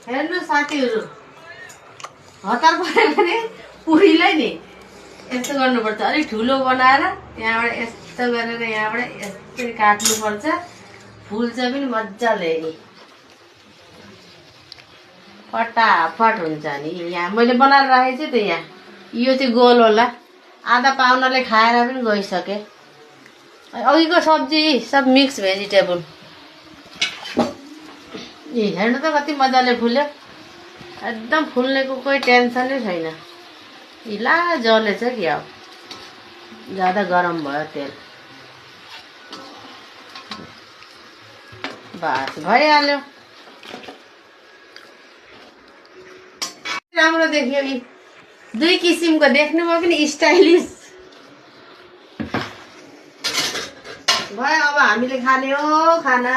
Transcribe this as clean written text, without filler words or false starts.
हेर्नु साथीहरू, हतार पऱ्यो भने पुरीलाई नि यस्तो गर्नुपर्छ, अलिक ठुलो बनाएर त्यहाँबाट यस्तो गरेर यहाँबाट यस्तै काट्नुपर्छ, फुल्छ पनि मजाले नि, फटाफट हुन्छ नि। यहाँ मैले बनाएर राखेको छु त, यहाँ यो चाहिँ गोल होला, आधा पाहुनाले खाएर पनि गइसके। अघिको सब्जी सब मिक्स भेजिटेबल। हेर्नु त कति मजाले फुल्यो, एकदम फुल्नेको कोही टेन्सनै छैन। हिला जलेछ कि अब ज्यादा गरम भयो तेल। बस भइहाल्यो, राम्रो देखियो। यी दुई किसिमको देख्नुमा पनि स्टाइलिस भयो। अब हामीले खाने हो खाना।